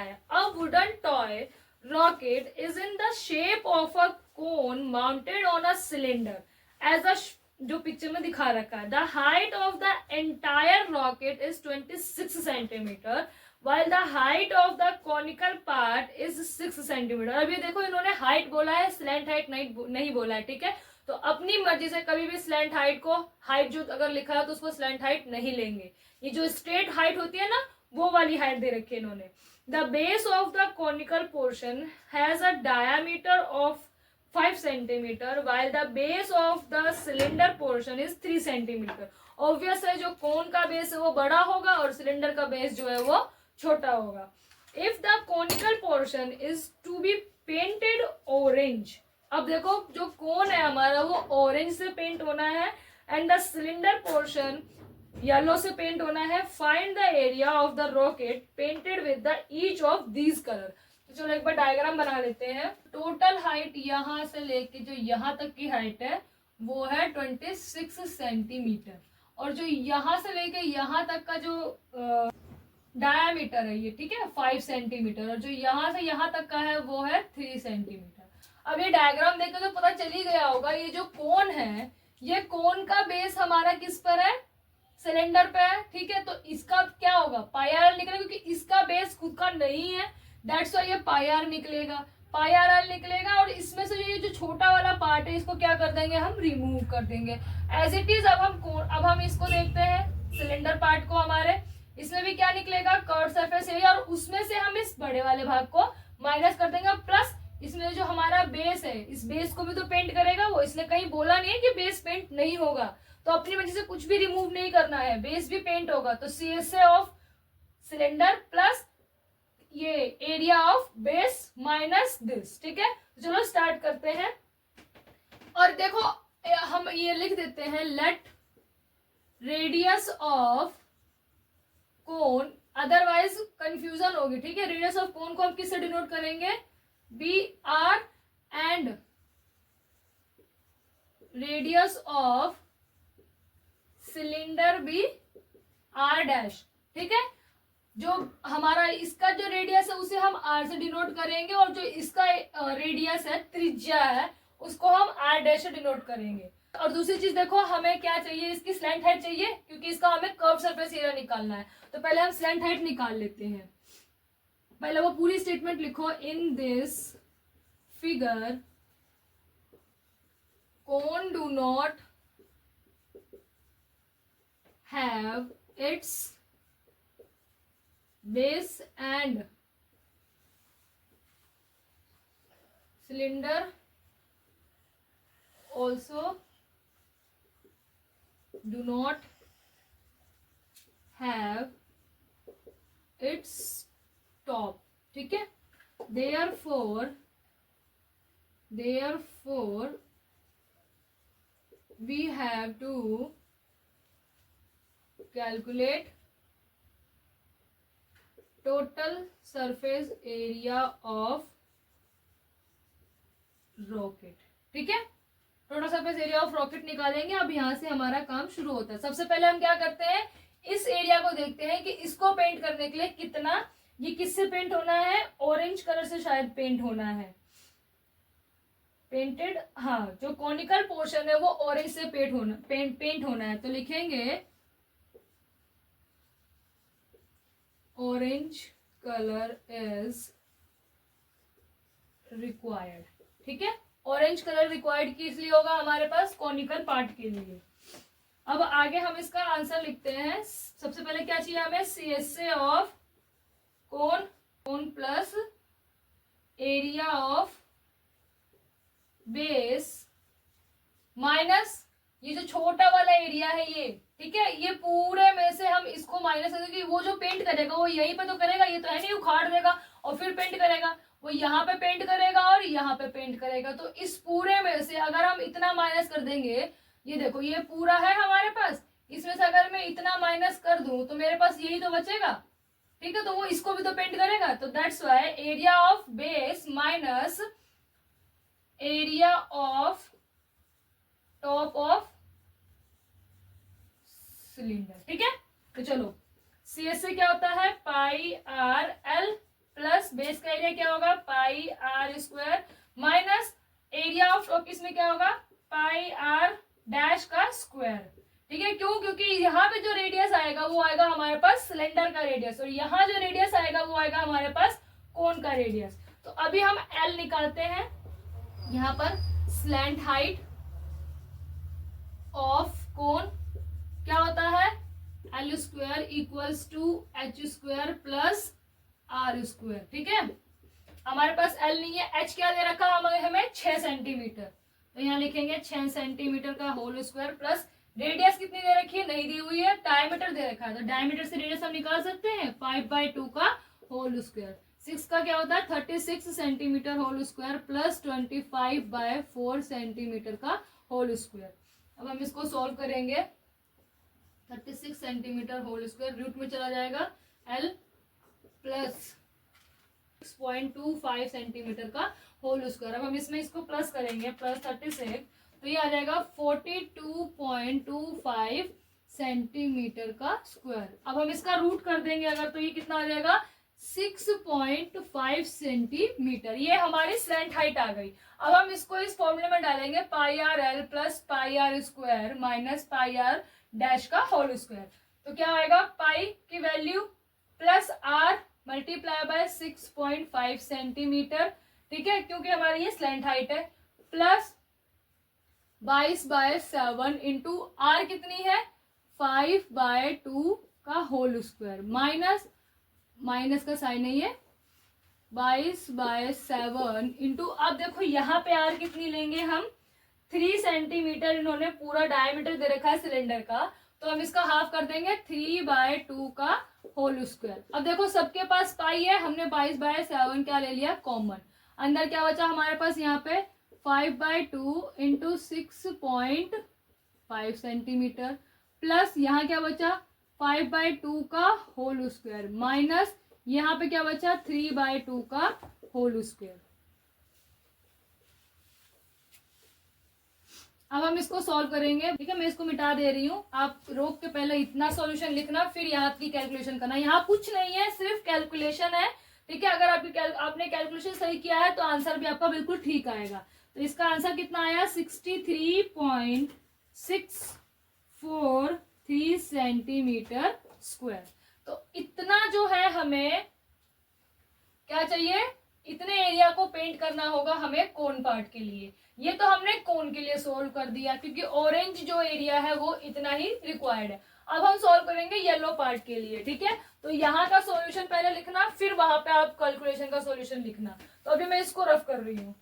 है। A wooden toy rocket is in the shape of a cone mounted on a cylinder as a, जो picture में दिखा रखा है, the height of the entire rocket is 26 centimetre while the height of the conical part is 6 centimetre. अभी देखो इन्होंने height बोला है, स्लैंट हाइट नहीं बोला है, ठीक है। तो अपनी मर्जी से कभी भी स्लैंट हाइट को, हाइट जो अगर लिखा है तो उसको स्लैंट हाइट नहीं लेंगे। ये जो स्ट्रेट हाइट होती है ना, वो वाली हाइट दे रखी है इन्होंने। The base of the conical portion has a diameter of 5 centimetre while the base of the cylinder portion is 3 centimetre. Obvious है जो कोन का बेस है वो बड़ा होगा और सिलेंडर का बेस जो है वो छोटा होगा। If the conical portion is to be painted orange, अब देखो जो कोन है हमारा वो ऑरेंज से पेंट होना है and the cylinder portion yellow से पेंट होना है। Find the area of the rocket painted with the each of these colour. तो चलो एक बार डायग्राम बना लेते हैं। टोटल हाइट यहाँ से लेके जो यहाँ तक की हाइट है वो है 26 सेंटीमीटर, और जो यहाँ से लेके यहाँ तक का जो डायामीटर है ये, ठीक है, 5 सेंटीमीटर, और जो यहाँ से यहाँ तक का है वो है 3 सेंटीमीटर। अब ये डायग्राम देखकर तो पता चल ही गया होगा, ये जो कोन है, ये कोन का बेस हमारा किस पर है, सिलेंडर पे है, ठीक है। तो इसका क्या होगा, पाई आर निकलेगा, क्योंकि इसका बेस खुद का नहीं है, दैट्स वाई ये पाई आर निकलेगा, पाई आर निकलेगा। और इसमें से ये जो छोटा वाला पार्ट है इसको क्या कर देंगे, हम रिमूव कर देंगे एज इट इज। अब हम इसको देखते हैं सिलेंडर पार्ट को हमारे, इसमें भी क्या निकलेगा, कर्व सरफेस एरिया, और उसमें से हम इस बड़े वाले भाग को माइनस कर देंगे। प्लस इसमें जो हमारा बेस है, इस बेस को भी तो पेंट करेगा वो, इसने कहीं बोला नहीं है कि बेस पेंट नहीं होगा, तो अपनी वजह से कुछ भी रिमूव नहीं करना है, बेस भी पेंट होगा। तो CSA ऑफ सिलेंडर प्लस ये area of base minus this, ठीक है। तो चलो स्टार्ट करते हैं। और देखो हम ये लिख देते हैं, let radius of cone, otherwise confusion होगी, ठीक है। रेडियस ऑफ कोन को हम किससे डिनोट करेंगे, BR, and radius of cylinder भी R', ठीक है। जो हमारा इसका जो रेडियस है उसे हम R से डिनोट करेंगे, और जो इसका रेडियस है, त्रिज्या है, उसको हम R' से डिनोट करेंगे। और दूसरी चीज देखो, हमें क्या चाहिए, इसकी स्लैंट हाइट चाहिए, क्योंकि इसका हमें कर्व सरफेस एरिया निकालना है। तो पहले हम स्लैंट हाइट निकाल लेते हैं। पहले वो पूरी स्टेटमेंट लिखो, in this figure cone do not have it's base and cylinder also do not have its top, ठीक है। therefore we have to calculate total surface area of rocket, ठीक है। Total surface area of rocket निकालेंगे। अब यहां से हमारा काम शुरू होता है। सबसे पहले हम क्या करते हैं, इस एरिया को देखते हैं कि इसको पेंट करने के लिए कितना, ये किससे पेंट होना है, ऑरेंज कलर से शायद पेंट होना है, पेंटेड, हाँ, जो कॉनिकल पोर्शन है वो ऑरेंज से पेंट होना है। तो लिखेंगे ऑरेंज कलर इज रिक्वायर्ड, ठीक है। ऑरेंज कलर रिक्वायर्ड किस लिए होगा, हमारे पास कॉनिकल पार्ट के लिए। अब आगे हम इसका आंसर लिखते हैं। सबसे पहले क्या चाहिए हमें, CSA of cone plus area of base minus ये जो छोटा वाला एरिया है ये, ठीक है। ये पूरे में से हम इसको माइनस कर देंगे। वो जो पेंट करेगा वो यहीं पे तो करेगा, ये तो है नहीं उखाड़ देगा और फिर पेंट करेगा, वो यहाँ पे पेंट करेगा और यहाँ पे पेंट करेगा। तो इस पूरे में से अगर हम इतना माइनस कर देंगे, ये देखो ये पूरा है हमारे पास, इसमें से अगर मैं इतना माइनस कर दूं तो मेरे पास यही तो बचेगा, ठीक है। तो वो इसको भी तो पेंट करेगा। तो that's why area of base minus area of top of cylinder, ठीक है। तो चलो CSA क्या होता है, pi r l plus base का एरिया क्या होगा pi r square minus area of top is में क्या होगा पाई आर डैश का स्क्वायर। ठीक है, क्यों? क्योंकि यहाँ पे जो रेडियस आएगा वो आएगा हमारे पास सिलेंडर का रेडियस, और यहाँ जो रेडियस आएगा वो आएगा हमारे पास कोन का रेडियस। तो अभी हम एल निकालते हैं। यहाँ पर स्लैंट हाइट ऑफ कोन क्या होता है l square equals to h square plus r square. ठीक है, हमारे पास एल नहीं है, एच क्या दे रखा हमें 6 सेंटीमीटर, तो यहाँ लिखेंगे 6 सेंटीमीटर का होल स्क्वायर प्लस रेडियस कितनी दे रखी है नहीं दी हुई है, डायमीटर दे रखा है, तो डायमीटर से रेडियस हम निकाल सकते हैं 5/2 का होल स्क्वायर। 6 का क्या होता है 36 centimetre whole square plus 25/4 centimetre का होल स्क्वायर। अब हम इसको सॉल्व करेंगे। 36 सेंटीमीटर होल स्क्वायर रूट में चला जाएगा एल प्लस 6.25 सेंटीमीटर का होल स्क्वायर। अब हम इसमें इसको प्लस करेंगे, प्लस 36 तो ये आ जाएगा 42.25 सेंटीमीटर का स्क्वायर। अब हम इसका रूट कर देंगे अगर, तो ये कितना आ जाएगा 6.5 सेंटीमीटर। ये हमारी स्लैंट हाइट आ गई। अब हम इसको इस फॉर्मूले में डालेंगे pi r l plus pi r square minus pi r dash का होल स्क्वायर। तो क्या आएगा पाई की value plus r multiply by 6.5 centimetre. ठीक है, क्योंकि हमारी ये स्लैंट हाइट है, प्लस 22/7 इंटू आर कितनी है 5/2 का होल स्क्वायर माइनस माइनस का साइन नहीं है 22/7 इंटू, अब देखो यहाँ पे आर कितनी लेंगे हम 3 सेंटीमीटर, इन्होंने पूरा डायमीटर दे रखा है सिलेंडर का, तो हम इसका हाफ कर देंगे 3/2 का होल स्क्वायर। अब देखो सबके पास पाई है, हमने 22/7 क्या ले लिया कॉमन, अंदर क्या बचा हमारे पास यहाँ पे 5/2 इंटू 6.5 सेंटीमीटर प्लस यहाँ क्या बचा 5/2 का होल स्क्वायर माइनस यहाँ पे क्या बचा 3/2 का होल स्क्वायर। अब हम इसको सॉल्व करेंगे। ठीक है, मैं इसको मिटा दे रही हूँ, आप रोक के पहले इतना सॉल्यूशन लिखना फिर यहाँ की कैलकुलेशन करना। यहाँ कुछ नहीं है, सिर्फ कैलकुलेशन है। ठीक है, अगर आपने कैलकुलेशन सही किया है तो आंसर भी आपका बिल्कुल ठीक आएगा। तो इसका आंसर कितना आया 63.643 सेंटीमीटर स्क्वायर। तो इतना जो है हमें क्या चाहिए, इतने एरिया को पेंट करना होगा हमें कोन पार्ट के लिए। ये तो हमने कोन के लिए सोल्व कर दिया क्योंकि ऑरेंज जो एरिया है वो इतना ही रिक्वायर्ड है। अब हम सॉल्व करेंगे येलो पार्ट के लिए। ठीक है, तो यहाँ का सॉल्यूशन पहले लिखना, फिर वहां पे आप कैलकुलेशन का सॉल्यूशन लिखना। तो अभी मैं इसको रफ कर रही हूँ।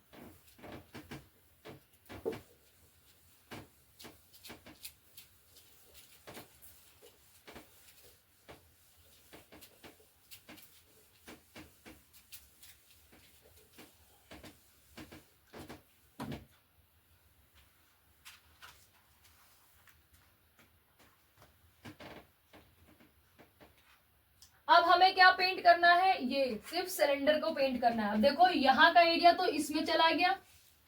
अब हमें क्या पेंट करना है, ये सिर्फ सिलेंडर को पेंट करना है। अब देखो यहाँ का एरिया तो इसमें चला गया,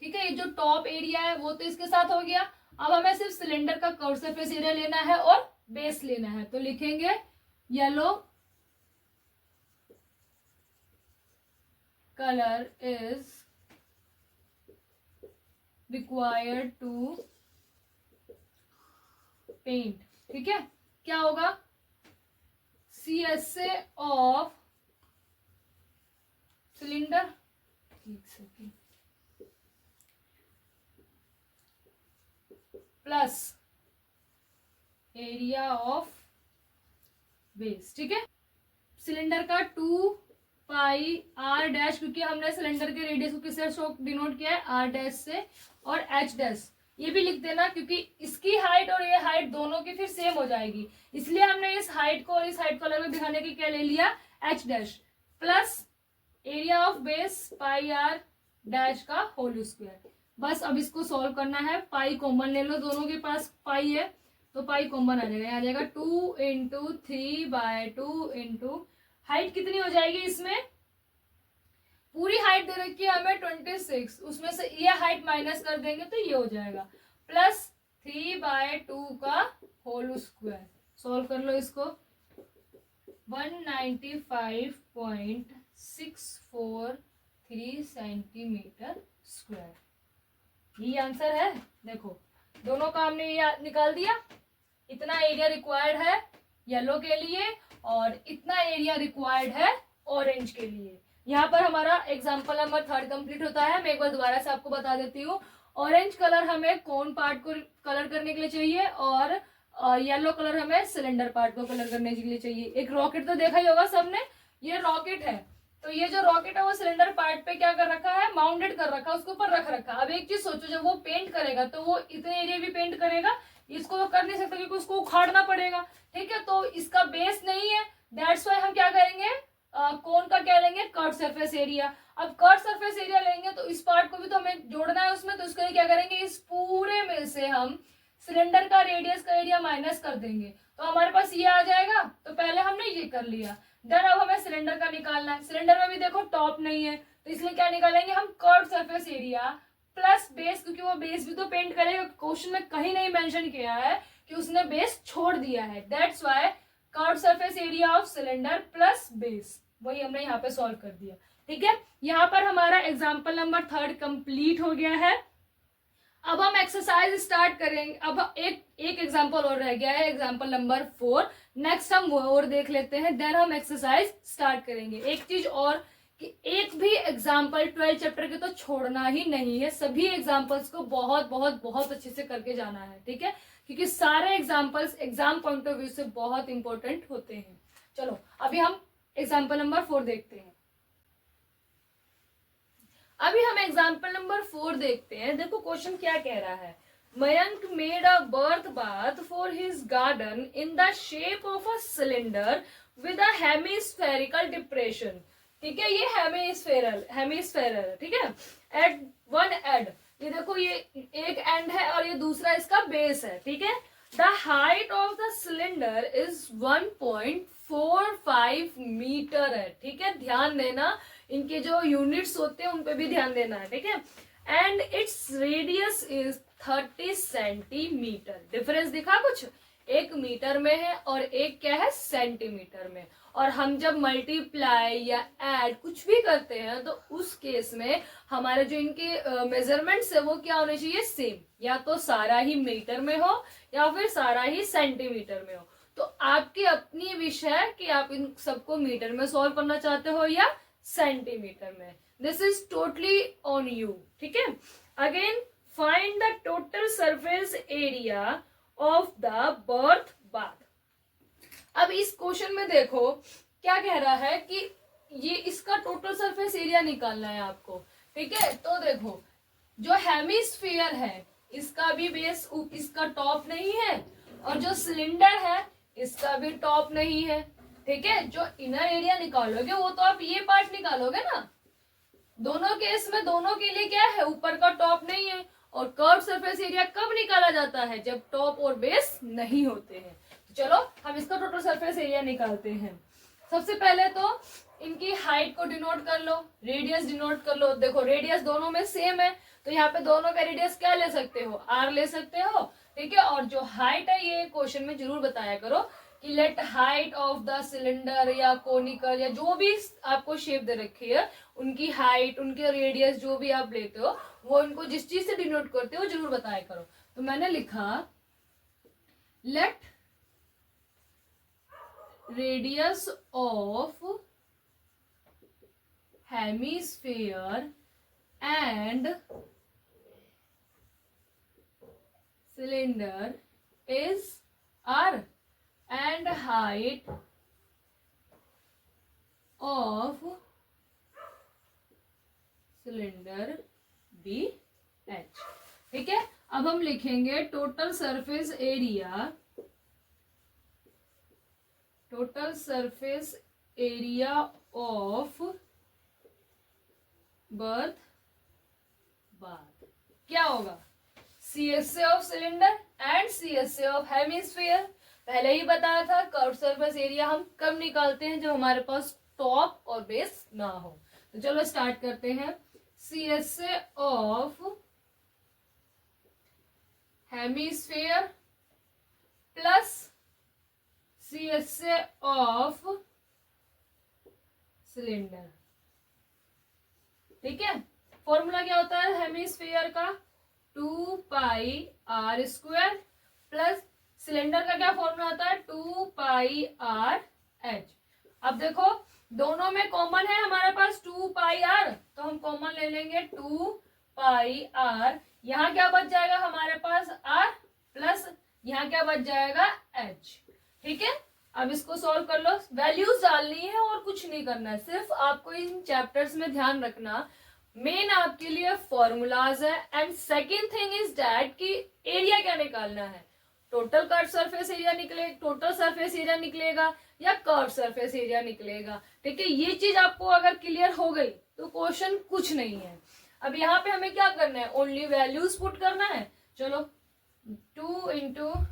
ठीक है, ये जो टॉप एरिया है वो तो इसके साथ हो गया। अब हमें सिर्फ सिलेंडर का कर्व सरफेस एरिया लेना है और बेस लेना है, तो लिखेंगे yellow colour is required to paint. ठीक है, क्या होगा CSA ऑफ सिलेंडर, एक second, plus area of base. ठीक है, सिलेंडर का 2πr डैश, क्योंकि हमने सिलेंडर के रेडियस को किससे डिनोट किया है r डैश से, और h डैश ये भी लिख देना क्योंकि इसकी हाइट और ये हाइट दोनों की फिर सेम हो जाएगी, इसलिए हमने इस हाइट को और इस हाइट को अलग दिखाने के क्या ले लिया h dash, plus area of base pi r dash का होल स्क्वायर। बस अब इसको सॉल्व करना है, पाई कॉमन ले लो, दोनों के पास पाई है तो पाई कॉमन आ जाएगा, आ जाएगा 2 इंटू 3/2 इंटू हाइट कितनी हो जाएगी, इसमें पूरी हाइट दे रखी है हमें 26, उसमें से ये हाइट माइनस कर देंगे तो ये हो जाएगा प्लस 3/2 का होल स्क्वायर। सॉल्व कर लो इसको, 195.6 643 सेंटीमीटर स्क्वायर। ये आंसर है। देखो दोनों का हमने ये निकाल दिया। इतना एरिया रिक्वायर्ड है येलो के लिए और इतना एरिया रिक्वायर्ड है ऑरेंज के लिए। यहाँ पर हमारा एग्जाम्पल नंबर 3 कंप्लीट होता है। मैं एक बार दोबारा से आपको बता देती हूँ। ऑरेंज कलर हमें कोन पार्ट को कलर करने के लिए चाहिए और येलो कलर हमें सिलेंडर पार्ट को कलर करने के लिए चाहिए। एक रॉकेट तो देखा ही होगा सबने, ये रॉकेट है। तो ये जो रॉकेट है वो सिलेंडर पार्ट पे क्या कर रखा है, माउंटेड कर रखा है, उसके ऊपर रख रखा है। अब एक चीज सोचो, जब वो पेंट करेगा तो वो इतने एरिया भी पेंट करेगा, इसको तो कर नहीं सकता क्योंकि उसको उखाड़ना पड़ेगा। ठीक है, तो इसका बेस नहीं है, दैट्स वाई हम क्या करेंगे, कोन का क्या लेंगे, कर्व सरफेस एरिया। अब कर्व सरफेस एरिया लेंगे तो इस पार्ट को भी तो हमें जोड़ना है उसमें, तो इसके लिए क्या करेंगे, इस पूरे में से हम सिलेंडर का रेडियस का एरिया माइनस कर देंगे तो हमारे पास ये आ जाएगा। तो पहले हमने ये कर लिया, देन अब हमें सिलेंडर का निकालना है। सिलेंडर में भी देखो टॉप नहीं है तो इसलिए क्या निकालेंगे हम, curve surface area plus base, क्योंकि वो बेस भी तो पेंट करेगा। क्वेश्चन में कहीं नहीं मेंशन किया है कि उसने बेस छोड़ दिया है, that's why curve surface area of cylinder plus base, वही हमने यहाँ पे सॉल्व कर दिया। ठीक है, यहाँ पर हमारा एग्जाम्पल नंबर 3 कंप्लीट हो गया है। अब हम एक्सरसाइज स्टार्ट करेंगे। अब एक एग्जाम्पल और रह गया है, एग्जाम्पल नंबर 4। नेक्स्ट हम वो और देख लेते हैं, देन हम एक्सरसाइज स्टार्ट करेंगे। एक चीज और कि एक भी एग्जाम्पल 12 चैप्टर के तो छोड़ना ही नहीं है, सभी एग्जाम्पल्स को बहुत बहुत बहुत अच्छे से करके जाना है। ठीक है, क्योंकि सारे examples exam point of view से बहुत इंपॉर्टेंट होते हैं। चलो अभी हम एग्जाम्पल नंबर 4 देखते हैं। अभी हम एग्जाम्पल नंबर 4 देखते हैं। देखो क्वेश्चन क्या कह रहा है, Mayank made a birth bath for his garden in the shape of a cylinder with a hemispherical depression. ठीक है, ये हेमिस्फेरल ठीक है, एट वन एंड, ये देखो ये एक एंड है और ये दूसरा इसका बेस है। ठीक है, the height of the cylinder is 1.45 metre है। ठीक है, ध्यान देना, इनके जो यूनिट्स होते हैं उन पे भी ध्यान देना है। ठीक है, and its radius is 30 centimetre. Difference दिखा कुछ, एक मीटर में है और एक क्या है, सेंटीमीटर में। और हम जब मल्टीप्लाई या ऐड कुछ भी करते हैं तो उस केस में हमारे जो इनके मेजरमेंट्स है वो क्या होने चाहिए, सेम, या तो सारा ही मीटर में हो या फिर सारा ही सेंटीमीटर में हो। तो आपकी अपनी विश है कि आप इन सबको मीटर में सॉल्व करना चाहते हो या सेंटीमीटर में, this is totally on you. ठीक है, again find the total surface area of the birth bath. अब इस क्वेश्चन में देखो क्या कह रहा है कि ये इसका टोटल सरफेस एरिया निकालना है आपको। ठीक है, तो देखो जो हेमिस्फीयर है इसका भी बेस, इसका टॉप नहीं है, और जो सिलेंडर है इसका भी टॉप नहीं है। ठीक है, जो इनर एरिया निकालोगे वो तो आप ये पार्ट निकालोगे ना। दोनों केस में दोनों के लिए क्या है, ऊपर का टॉप नहीं है। और कर्व सरफेस एरिया कब निकाला जाता है, जब टॉप और बेस नहीं होते हैं। तो चलो हम इसका टोटल सरफेस एरिया निकालते हैं। सबसे पहले तो इनकी हाइट को डिनोट कर लो, रेडियस डिनोट कर लो। देखो रेडियस दोनों में सेम है तो यहाँ पे दोनों का रेडियस क्या ले सकते हो, आर ले सकते हो। ठीक है, और जो हाइट है ये क्वेश्चन में जरूर बताया करो कि let height of the cylinder या कोनिकल या जो भी आपको शेप दे रखी है उनकी हाइट, उनके रेडियस जो भी आप लेते हो वो उनको जिस चीज से डिनोट करते हो जरूर बताया करो। तो मैंने लिखा let radius of hemisphere and cylinder is r and height of cylinder b h। ठीक है, अब हम लिखेंगे total surface area, total surface area of birth bath क्या होगा, CSA of cylinder and CSA of hemisphere. पहले ही बताया था कर्व सरफेस एरिया हम कब निकालते हैं, जब हमारे पास टॉप और बेस ना हो। तो चलो स्टार्ट करते हैं। CSA of hemisphere plus CSA of cylinder. ठीक है। फॉर्मूला क्या होता है हेमिस्फीयर का, 2πr² प्लस सिलेंडर का क्या फॉर्मूला होता है, 2πrh। अब देखो दोनों में कॉमन है हमारे पास 2πr, तो हम कॉमन ले लेंगे 2πr। यहाँ क्या बच जाएगा हमारे पास r प्लस यहाँ क्या बच जाएगा h। ठीक है, अब इसको सॉल्व कर लो। वैल्यूज डालनी है और कुछ नहीं करना है, सिर्फ आपको इन चैप्टर्स में ध्यान रखना मेन आपके लिए फॉर्मूलाज है। And second thing is that कि एरिया क्या निकालना है, टोटल कट सरफेस एरिया निकले, टोटल सरफेस एरिया निकलेगा या कर्व सरफेस एरिया निकलेगा। ठीक है, ये चीज आपको अगर क्लियर हो गई तो क्वेश्चन कुछ नहीं है। अब यहाँ पे हमें क्या करना है, ओनली वैल्यूज पुट करना है। चलो 2 ×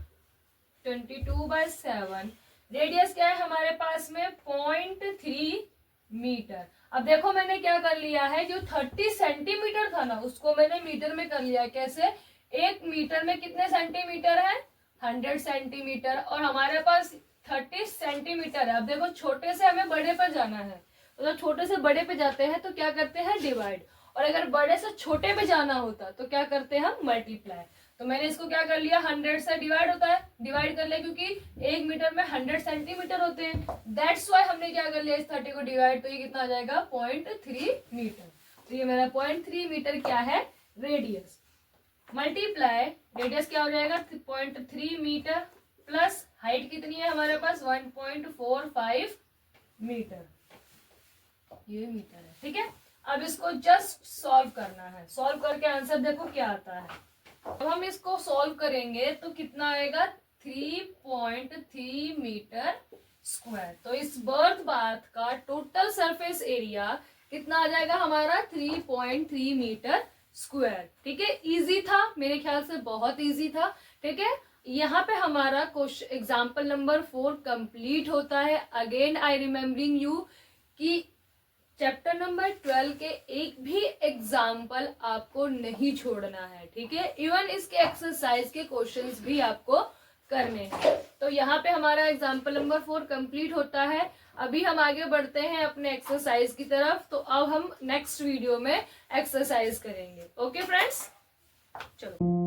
22/7, रेडियस क्या है हमारे पास में 0.3 मीटर। अब देखो मैंने क्या कर लिया है, जो 30 सेंटीमीटर था ना उसको मैंने मीटर में कर लिया। कैसे, 1 मीटर में कितने सेंटीमीटर है, 100 सेंटीमीटर, और हमारे पास 30 सेंटीमीटर है। अब देखो छोटे से हमें बड़े पर जाना है, तो जब छोटे से बड़े पे जाते हैं तो क्या करते हैं डिवाइड, और अगर बड़े से छोटे पे जाना होता तो क्या करते हैं हम मल्टीप्लाई। तो मैंने इसको क्या कर लिया, 100 से डिवाइड होता है, डिवाइड कर लिया क्योंकि 1 मीटर में 100 सेंटीमीटर होते हैं। दैट्स वाई हमने क्या कर लिया, इस 30 को डिवाइड, तो ये कितना आ जाएगा 0.3 मीटर। तो ये मेरा 0.3 मीटर क्या है रेडियस, मल्टीप्लाई रेडियस क्या हो जाएगा 0.3 मीटर प्लस हाइट कितनी है हमारे पास 1.45 मीटर, ये मीटर है। ठीक है, अब इसको जस्ट सॉल्व करना है, सॉल्व करके आंसर देखो क्या आता है। अब हम इसको सॉल्व करेंगे तो कितना आएगा 3.3 मीटर स्क्वायर। तो इस बर्थ बाथ का टोटल सरफेस एरिया कितना आ जाएगा हमारा 3.3 मीटर स्क्वायर। ठीक है, इजी था, मेरे ख्याल से बहुत इजी था। ठीक है, यहाँ पे हमारा क्वेश्चन एग्जाम्पल नंबर 4 कंप्लीट होता है। अगेन आई रिमेम्बरिंग यू कि चैप्टर नंबर 12 के एक भी एग्जाम्पल आपको नहीं छोड़ना है। ठीक है, इवन इसके एक्सरसाइज के क्वेश्चंस भी आपको करने हैं। तो यहाँ पे हमारा एग्जाम्पल नंबर 4 कंप्लीट होता है। अभी हम आगे बढ़ते हैं अपने एक्सरसाइज की तरफ। तो अब हम नेक्स्ट वीडियो में एक्सरसाइज करेंगे। ओके फ्रेंड्स, चलो।